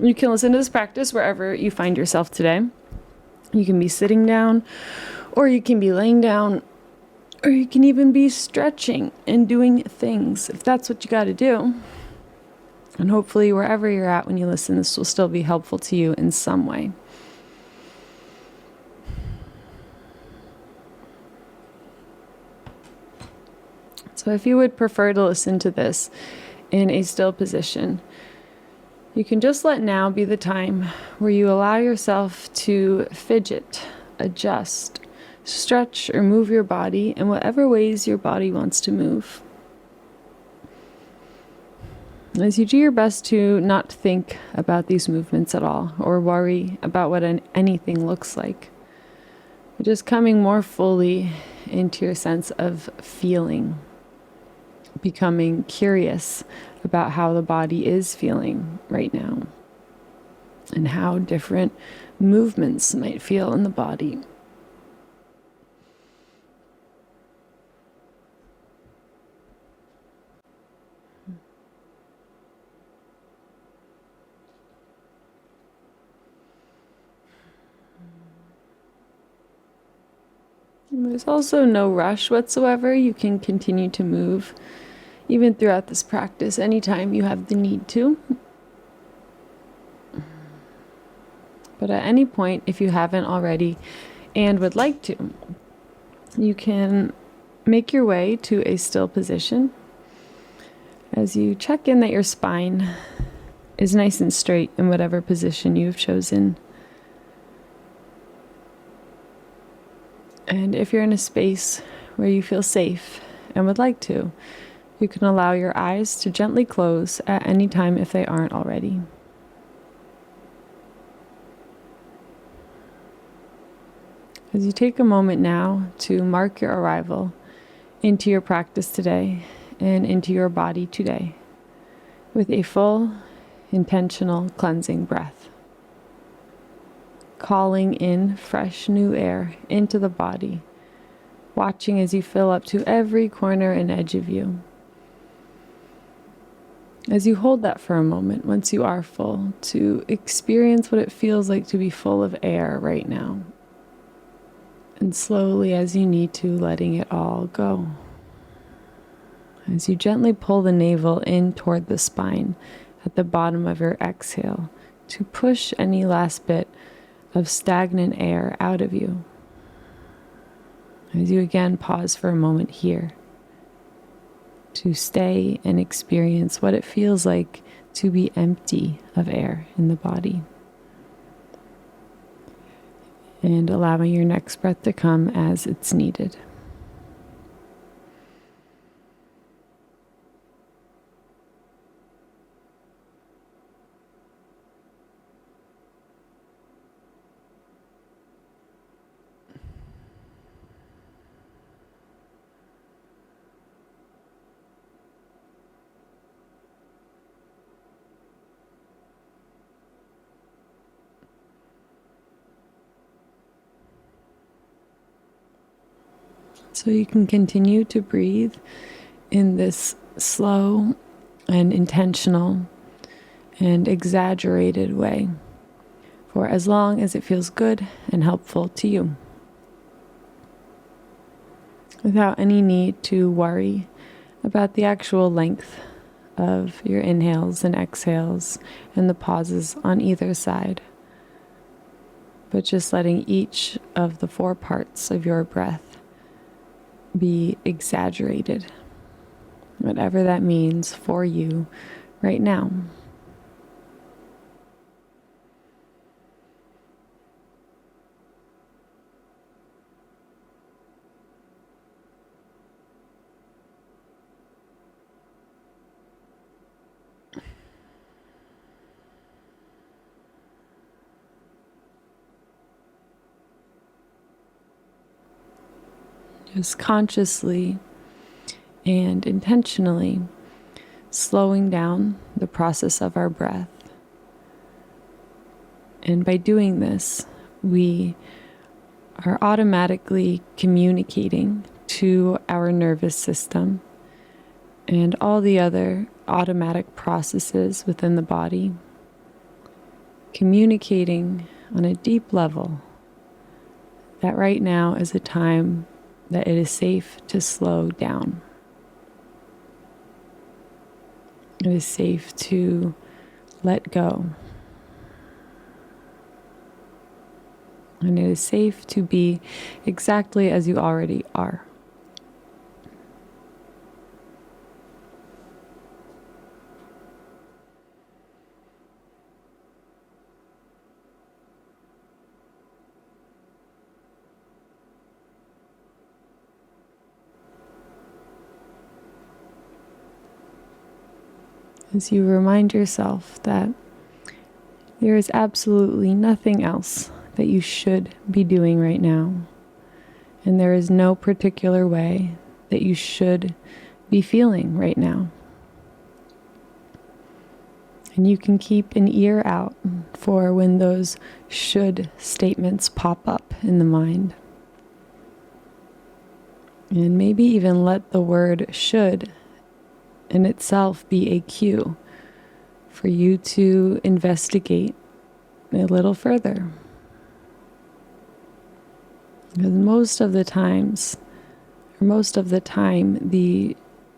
You can listen to this practice wherever you find yourself today. You can be sitting down, or you can be laying down, or you can even be stretching and doing things if that's what you got to do. And hopefully wherever you're at when you listen, this will still be helpful to you in some way. So if you would prefer to listen to this in a still position, you can just let now be the time where you allow yourself to fidget, adjust, stretch, or move your body in whatever ways your body wants to move. As you do your best to not think about these movements at all or worry about what anything looks like, just coming more fully into your sense of feeling, becoming curious about how the body is feeling right now and how different movements might feel in the body. There's also no rush whatsoever. You can continue to move even throughout this practice anytime you have the need to. But at any point, if you haven't already and would like to, you can make your way to a still position as you check in that your spine is nice and straight in whatever position you've chosen. And if you're in a space where you feel safe and would like to, you can allow your eyes to gently close at any time if they aren't already. As you take a moment now to mark your arrival into your practice today and into your body today with a full, intentional cleansing breath, calling in fresh new air into the body, watching as you fill up to every corner and edge of you. As you hold that for a moment, once you are full, to experience what it feels like to be full of air right now. And slowly, as you need to, letting it all go. As you gently pull the navel in toward the spine at the bottom of your exhale, to push any last bit of stagnant air out of you. As you again pause for a moment here, to stay and experience what it feels like to be empty of air in the body. And allowing your next breath to come as it's needed. So you can continue to breathe in this slow and intentional and exaggerated way for as long as it feels good and helpful to you, without any need to worry about the actual length of your inhales and exhales and the pauses on either side, but just letting each of the 4 parts of your breath be exaggerated, whatever that means for you right now. Just consciously and intentionally slowing down the process of our breath. And by doing this, we are automatically communicating to our nervous system and all the other automatic processes within the body communicating on a deep level that right now is a time that it is safe to slow down. It is safe to let go. And it is safe to be exactly as you already are. As you remind yourself that there is absolutely nothing else that you should be doing right now, and there is no particular way that you should be feeling right now. And you can keep an ear out for when those should statements pop up in the mind. And maybe even let the word should in itself be a cue for you to investigate a little further. Because most of the time, the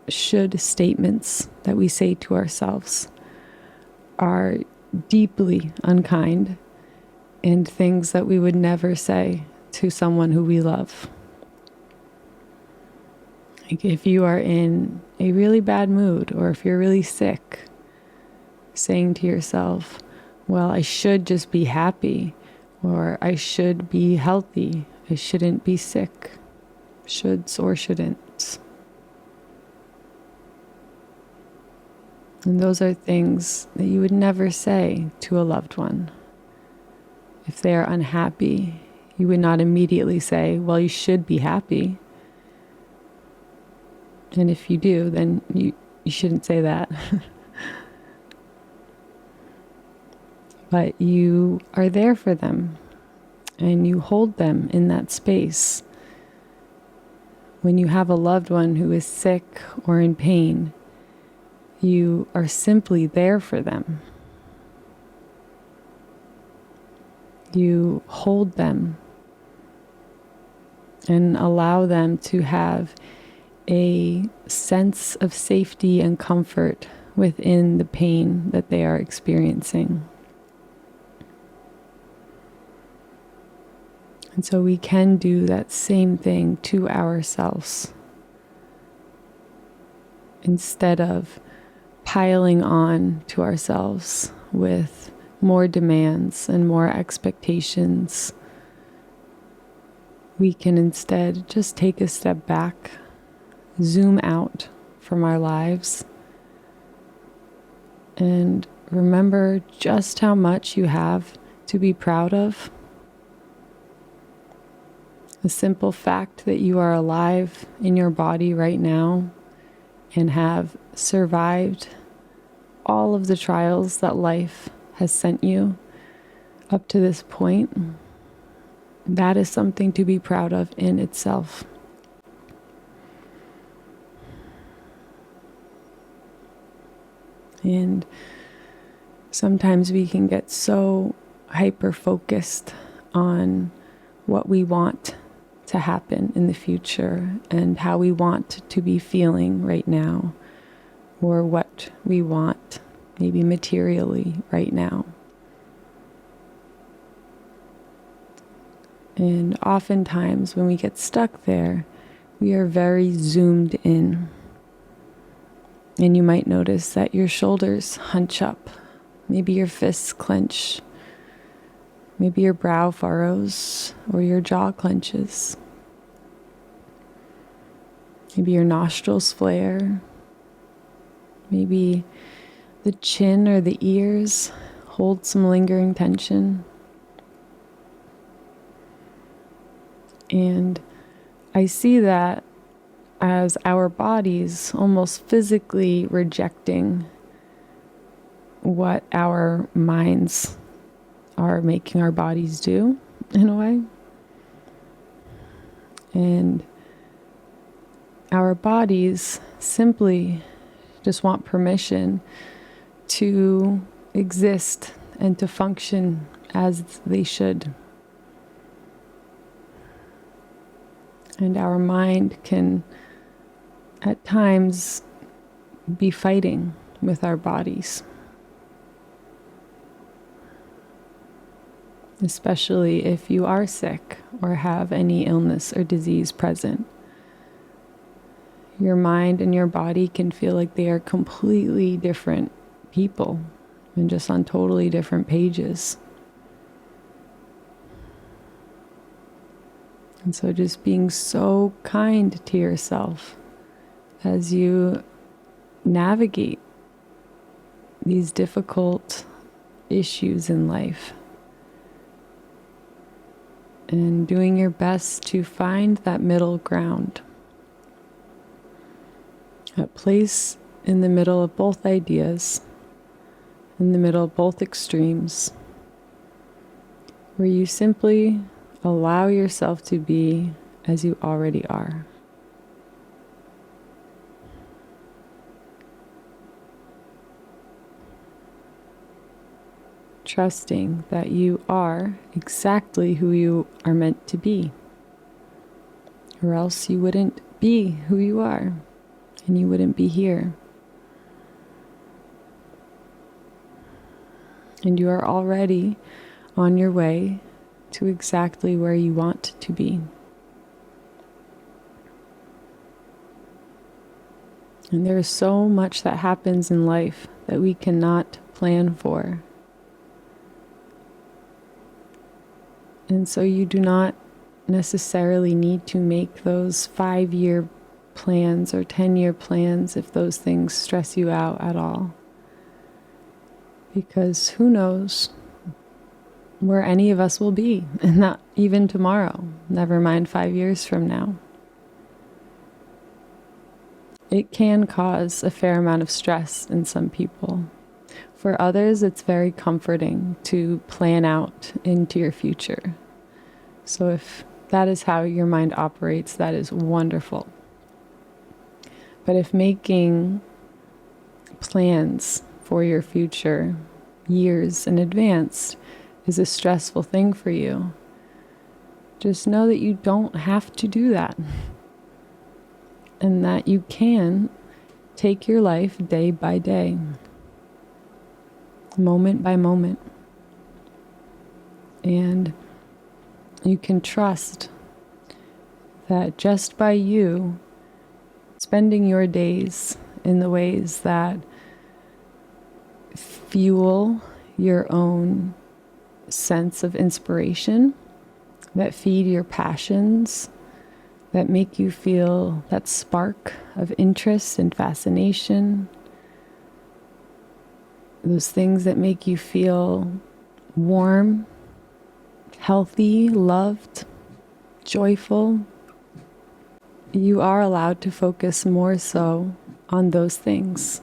should statements that we say to ourselves are deeply unkind and things that we would never say to someone who we love. Like if you are in a really bad mood or if you're really sick, saying to yourself, well, I should just be happy, or I should be healthy, I shouldn't be sick, shoulds or shouldn'ts. And those are things that you would never say to a loved one. If they are unhappy, you would not immediately say, well, you should be happy. And if you do, then you shouldn't say that. But you are there for them, and you hold them in that space. When you have a loved one who is sick or in pain, you are simply there for them. You hold them and allow them to have a sense of safety and comfort within the pain that they are experiencing. And so we can do that same thing to ourselves. Instead of piling on to ourselves with more demands and more expectations, we can instead just take a step back, zoom out from our lives, and remember just how much you have to be proud of. The simple fact that you are alive in your body right now and have survived all of the trials that life has sent you up to this point, that is something to be proud of in itself. And sometimes we can get so hyper-focused on what we want to happen in the future and how we want to be feeling right now, or what we want maybe materially right now. And oftentimes when we get stuck there, we are very zoomed in. And you might notice that your shoulders hunch up, maybe your fists clench, maybe your brow furrows or your jaw clenches. Maybe your nostrils flare. Maybe the chin or the ears hold some lingering tension. And I see that as our bodies almost physically rejecting what our minds are making our bodies do, in a way. And our bodies simply just want permission to exist and to function as they should. And our mind can, at times, be fighting with our bodies, especially if you are sick or have any illness or disease present. Your mind and your body can feel like they are completely different people and just on totally different pages. And so just being so kind to yourself as you navigate these difficult issues in life, and doing your best to find that middle ground, a place in the middle of both ideas, in the middle of both extremes, where you simply allow yourself to be as you already are. Trusting that you are exactly who you are meant to be, or else you wouldn't be who you are, and you wouldn't be here. And you are already on your way to exactly where you want to be. And there is so much that happens in life that we cannot plan for. And so you do not necessarily need to make those 5-year plans or 10-year plans if those things stress you out at all. Because who knows where any of us will be, and not even tomorrow, never mind 5 years from now. It can cause a fair amount of stress in some people. For others, it's very comforting to plan out into your future. So if that is how your mind operates, that is wonderful. But if making plans for your future years in advance is a stressful thing for you, just know that you don't have to do that. And that you can take your life day by day, moment by moment. And you can trust that just by you spending your days in the ways that fuel your own sense of inspiration, that feed your passions, that make you feel that spark of interest and fascination, those things that make you feel warm, healthy, loved, joyful. You are allowed to focus more so on those things.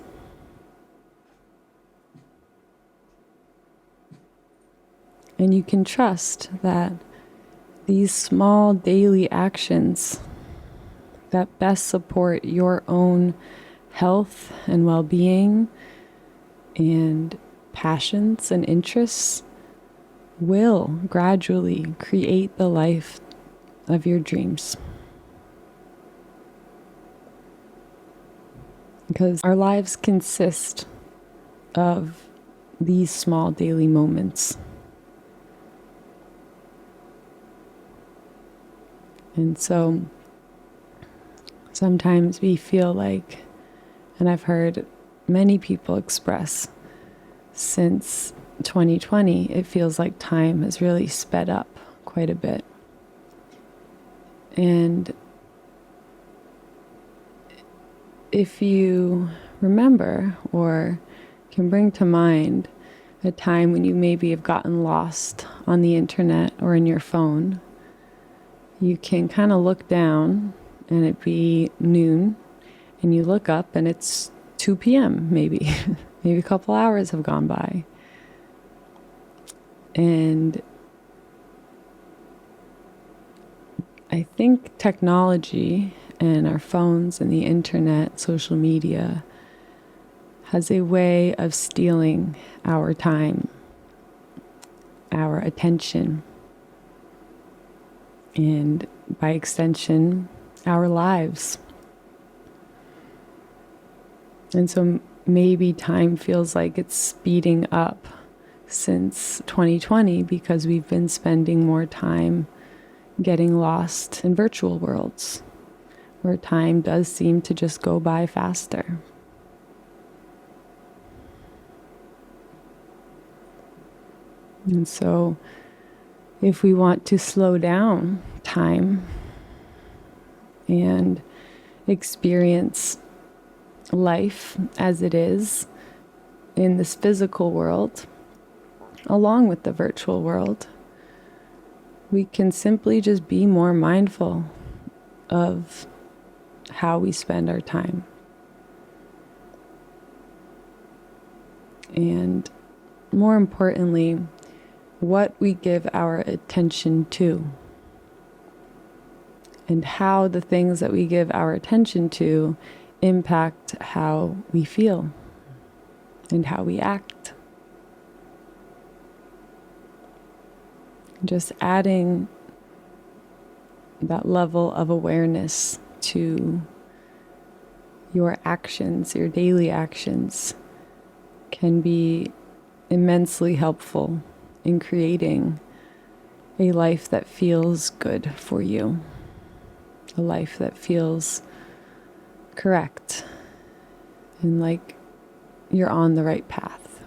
And you can trust that these small daily actions that best support your own health and well-being and passions and interests will gradually create the life of your dreams. Because our lives consist of these small daily moments. And so sometimes we feel like, and I've heard many people express since 2020, it feels like time has really sped up quite a bit. And if you remember or can bring to mind a time when you maybe have gotten lost on the internet or in your phone, you can kind of look down and it be noon, and you look up and it's 2 p.m. maybe. Maybe a couple hours have gone by. And I think technology and our phones and the internet, social media, has a way of stealing our time our attention, and by extension, our lives. And so maybe time feels like it's speeding up since 2020 because we've been spending more time getting lost in virtual worlds where time does seem to just go by faster. And so if we want to slow down time and experience life as it is in this physical world, along with the virtual world, we can simply just be more mindful of how we spend our time. And more importantly, what we give our attention to, and how the things that we give our attention to impact how we feel and how we act. Just adding that level of awareness to your actions, your daily actions, can be immensely helpful in creating a life that feels good for you, a life that feels correct and like you're on the right path.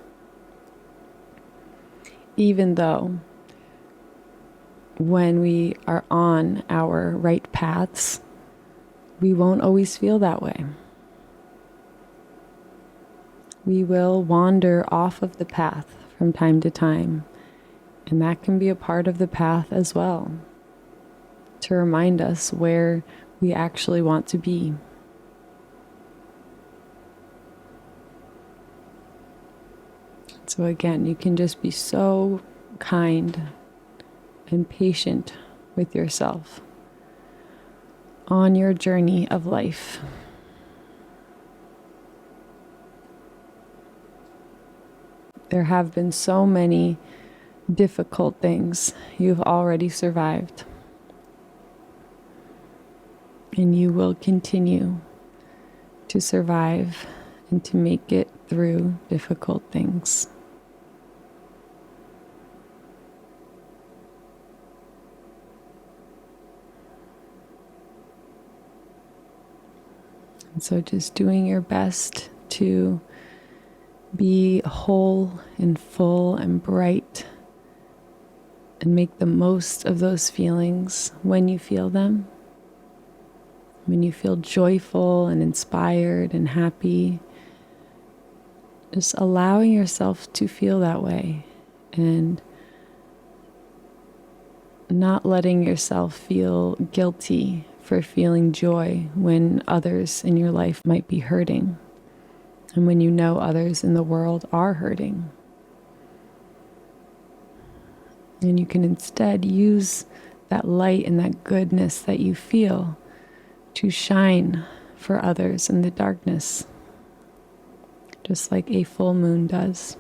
Even though when we are on our right paths, we won't always feel that way. We will wander off of the path from time to time, and that can be a part of the path as well, to remind us where we actually want to be. So again, you can just be so kind and patient with yourself on your journey of life. There have been so many difficult things you've already survived, and you will continue to survive and to make it through difficult things. And so just doing your best to be whole and full and bright and make the most of those feelings when you feel them. When you feel joyful and inspired and happy, just allowing yourself to feel that way and not letting yourself feel guilty for feeling joy when others in your life might be hurting and when you know others in the world are hurting. And you can instead use that light and that goodness that you feel to shine for others in the darkness, just like a full moon does.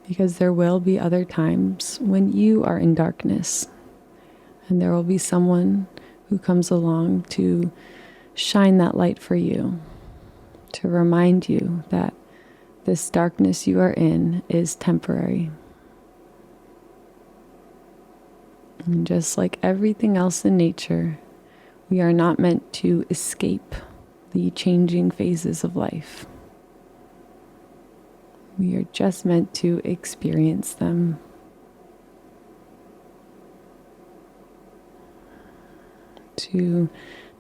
Because there will be other times when you are in darkness, and there will be someone who comes along to shine that light for you, to remind you that this darkness you are in is temporary. And just like everything else in nature, we are not meant to escape the changing phases of life. We are just meant to experience them. To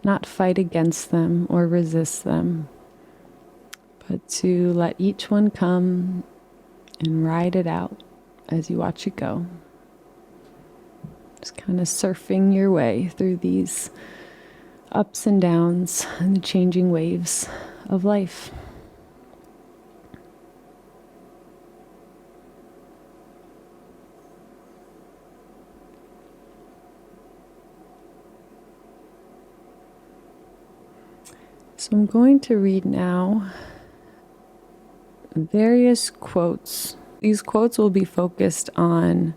not fight against them or resist them, but to let each one come and ride it out as you watch it go. Just kind of surfing your way through these ups and downs and the changing waves of life. So I'm going to read now various quotes. These quotes will be focused on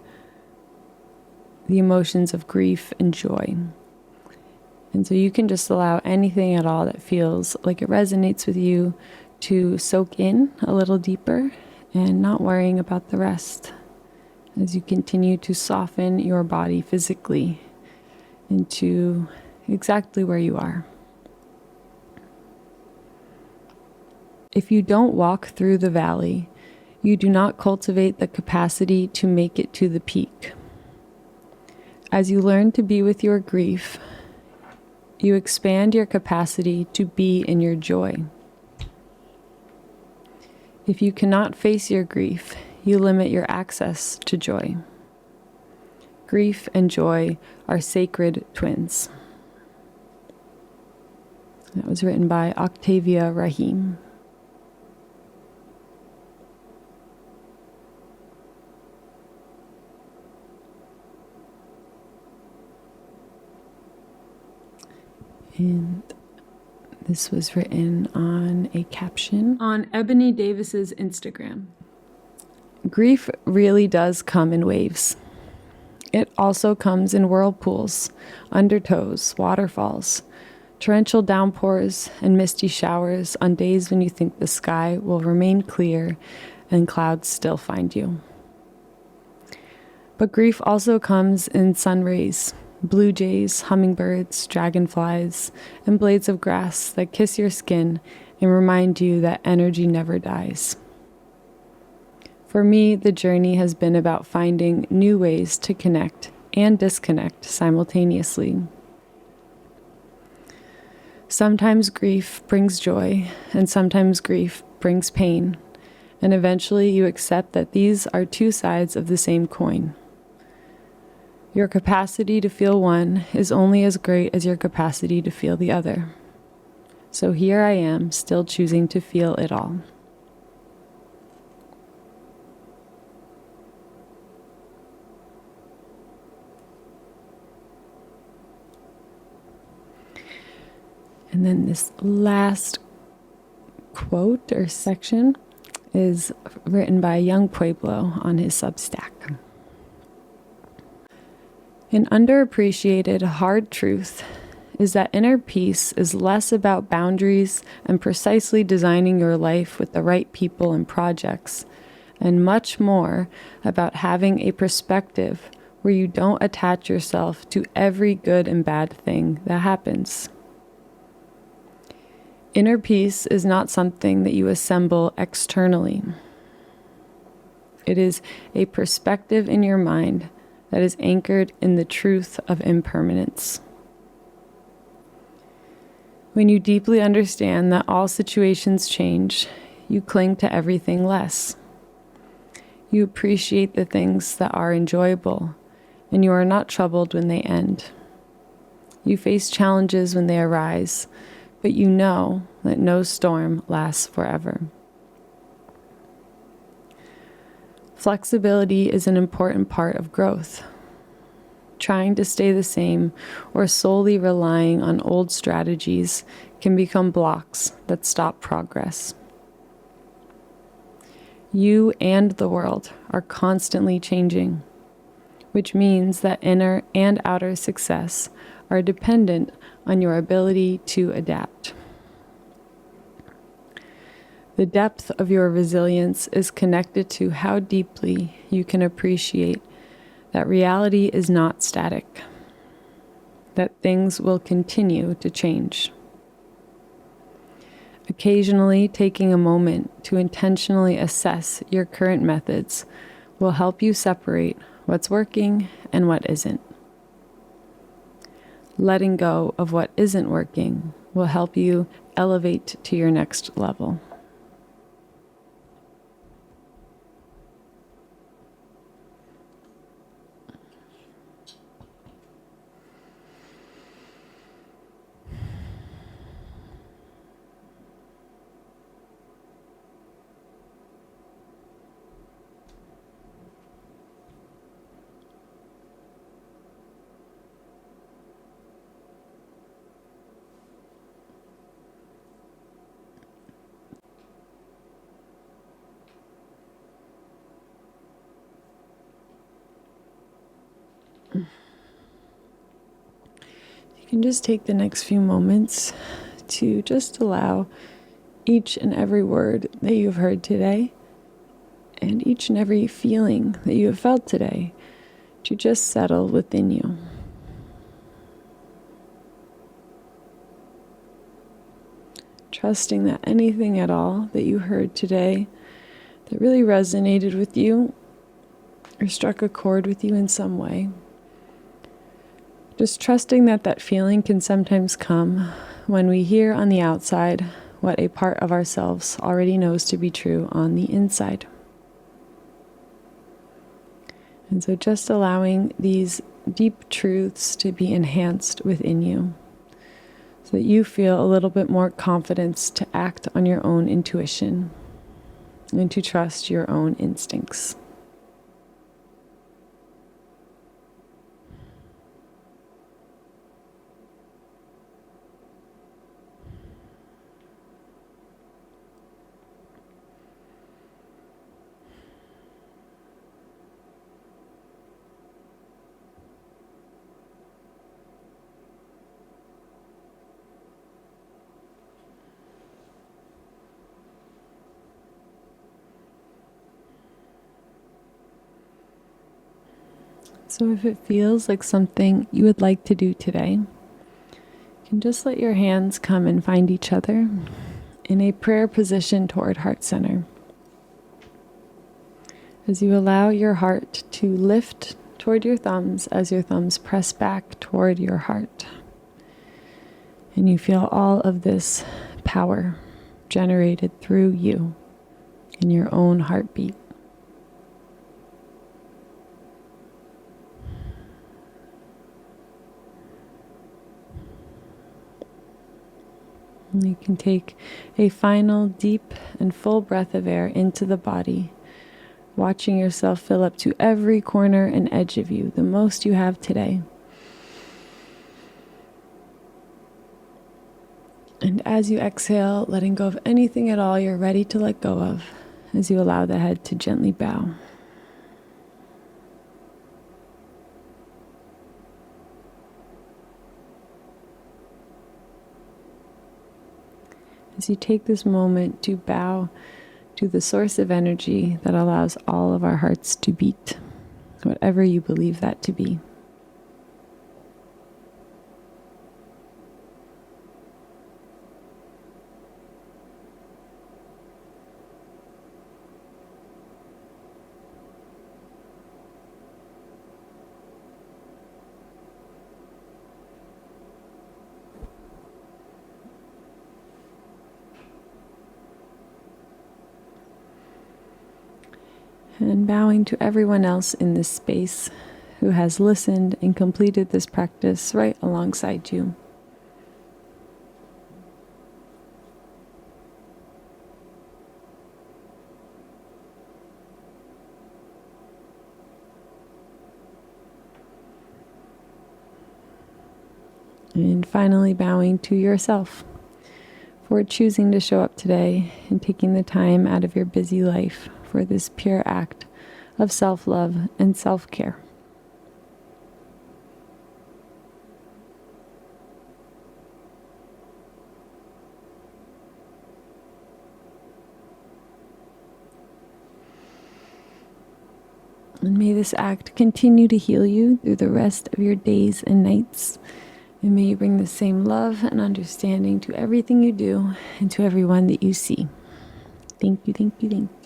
the emotions of grief and joy. And so you can just allow anything at all that feels like it resonates with you to soak in a little deeper and not worrying about the rest as you continue to soften your body physically into exactly where you are. If you don't walk through the valley, you do not cultivate the capacity to make it to the peak. As you learn to be with your grief, you expand your capacity to be in your joy. If you cannot face your grief, you limit your access to joy. Grief and joy are sacred twins. That was written by Octavia Raheem. And this was written on a caption on Ebonee Davis's Instagram. Grief really does come in waves. It also comes in whirlpools, undertows, waterfalls, torrential downpours, and misty showers on days when you think the sky will remain clear and clouds still find you. But grief also comes in sun rays, blue jays, hummingbirds, dragonflies, and blades of grass that kiss your skin and remind you that energy never dies. For me, the journey has been about finding new ways to connect and disconnect simultaneously. Sometimes grief brings joy, and sometimes grief brings pain, and eventually you accept that these are two sides of the same coin. Your capacity to feel one is only as great as your capacity to feel the other. So here I am, still choosing to feel it all. And then this last quote or section is written by young Pueblo on his Substack. An underappreciated hard truth is that inner peace is less about boundaries and precisely designing your life with the right people and projects, and much more about having a perspective where you don't attach yourself to every good and bad thing that happens. Inner peace is not something that you assemble externally. It is a perspective in your mind that is anchored in the truth of impermanence. When you deeply understand that all situations change, you cling to everything less. You appreciate the things that are enjoyable, and you are not troubled when they end. You face challenges when they arise, but you know that no storm lasts forever. Flexibility is an important part of growth. Trying to stay the same or solely relying on old strategies can become blocks that stop progress. You and the world are constantly changing, which means that inner and outer success are dependent on your ability to adapt. The depth of your resilience is connected to how deeply you can appreciate that reality is not static, that things will continue to change. Occasionally, taking a moment to intentionally assess your current methods will help you separate what's working and what isn't. Letting go of what isn't working will help you elevate to your next level. You can just take the next few moments to just allow each and every word that you've heard today and each and every feeling that you have felt today to just settle within you. Trusting that anything at all that you heard today that really resonated with you or struck a chord with you in some way, just trusting that that feeling can sometimes come when we hear on the outside what a part of ourselves already knows to be true on the inside. And so just allowing these deep truths to be enhanced within you so that you feel a little bit more confidence to act on your own intuition and to trust your own instincts. So if it feels like something you would like to do today, you can just let your hands come and find each other in a prayer position toward heart center. As you allow your heart to lift toward your thumbs as your thumbs press back toward your heart. And you feel all of this power generated through you in your own heartbeat. And you can take a final deep and full breath of air into the body, watching yourself fill up to every corner and edge of you, the most you have today. And as you exhale, letting go of anything at all you're ready to let go of, as you allow the head to gently bow. As you take this moment to bow to the source of energy that allows all of our hearts to beat, whatever you believe that to be. And bowing to everyone else in this space who has listened and completed this practice right alongside you. And finally, bowing to yourself for choosing to show up today and taking the time out of your busy life for this pure act of self-love and self-care. And may this act continue to heal you through the rest of your days and nights. And may you bring the same love and understanding to everything you do and to everyone that you see. Thank you, thank you, thank you.